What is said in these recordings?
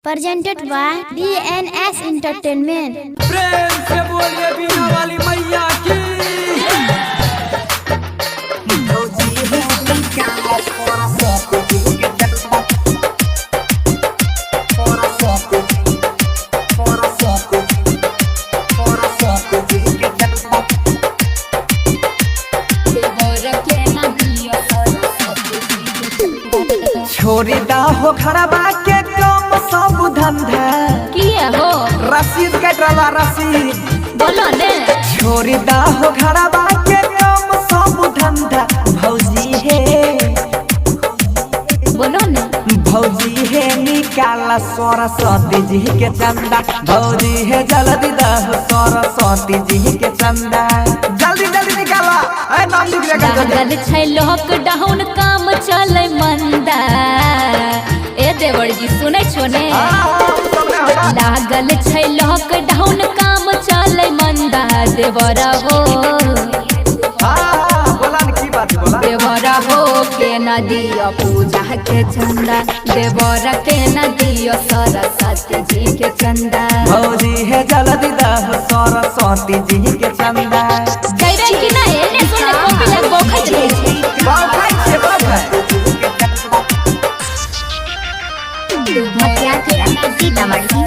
presented by DNS Entertainment। प्रेम से बोलिए बीना वाली मैया की। छोरी दा हो खड़बा के कम सब धंधा किए हो रसीद कटला रसीद बोलो ने। छोरी दा हो खड़बा के कम सब धंधा भौजी है बोलो ने। भौजी है निकाला सरस्वती जी के चंदा भौजी है जल्दी दह सरस्वती जी के चंदा जल्दी जल्दी निकाला ए नाम लिख ले लागल छै लॉकडाउन काम चले मंदा। ए देवर जी सुनै छो ने। लागल छै लॉकडाउन काम चले मंदा देवर हो। बोला न की बात बोला देवर हो के न दियो पूजा के चंदा देवर के न दियो सरस्वती जी के चंदा। भौजी है जल्दी दह सरस्वती जी के चंदा कह रहे कि ना एने सुने कॉपी लग बोखत रहे छै। मतिया के सीतामढ़ी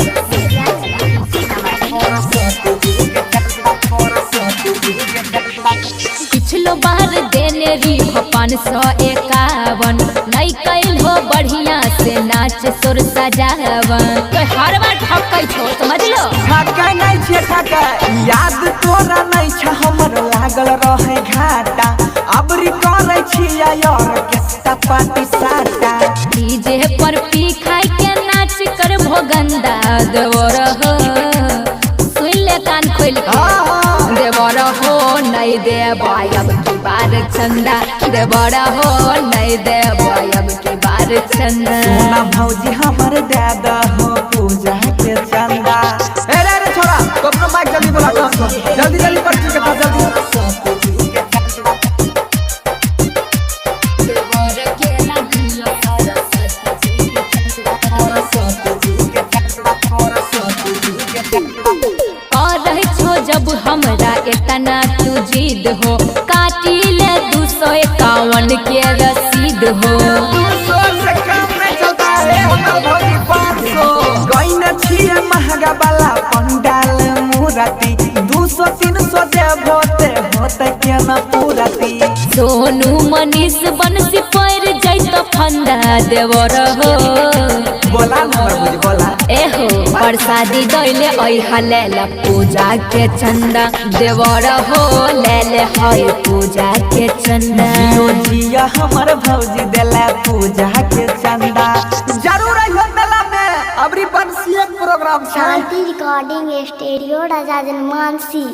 पिछलो बार देने री 551 नहीं कैल हो बढ़िया से नाच सुर सजावन तो हर बार ठकै छो समझ लो। ठकै नहीं छे ठकै याद तोरा नहीं छ हमर लागल रहे घाटा अबरी करे छिया यार के सपाटी साटा डीजे पर पी खाई के नाच कर भोगंदा देवर हो। सुन ले कान खोल के देवर हो नहीं दे अब की बार चंदा देवर हो नहीं दे अब की बार चंदा। सोना भौजी हमर दादा हो पूजा के चंदा ए रे छोरा अपना माइक जल्दी बोला जल्दी जल्दी पर्ची के पास जल्दी जब हमरा इतना तू जिद हो काटी ले 251 के रसीद हो। 200 से कम नहीं चलता है हमर भौजी 500 गइना छिए महंगा वाला पंडाल मूर्ति 200 300 देबो ते होते के न पूरती सोनू मनीष बंसी पैर जैत फंदा देवर हो। बोला हमर भौजी बोला एहो प्रसादी दैले ओइ हलेल पूजा के चंदा देवर हो ले ले हई पूजा के चंदा। जियो जिया हमर भौजी देला पूजा के चंदा जरूर आइयो मेला में अबरी बंसी एक प्रोग्राम छै। शांति रिकॉर्डिंग स्टूडियो राजा जनमानसी।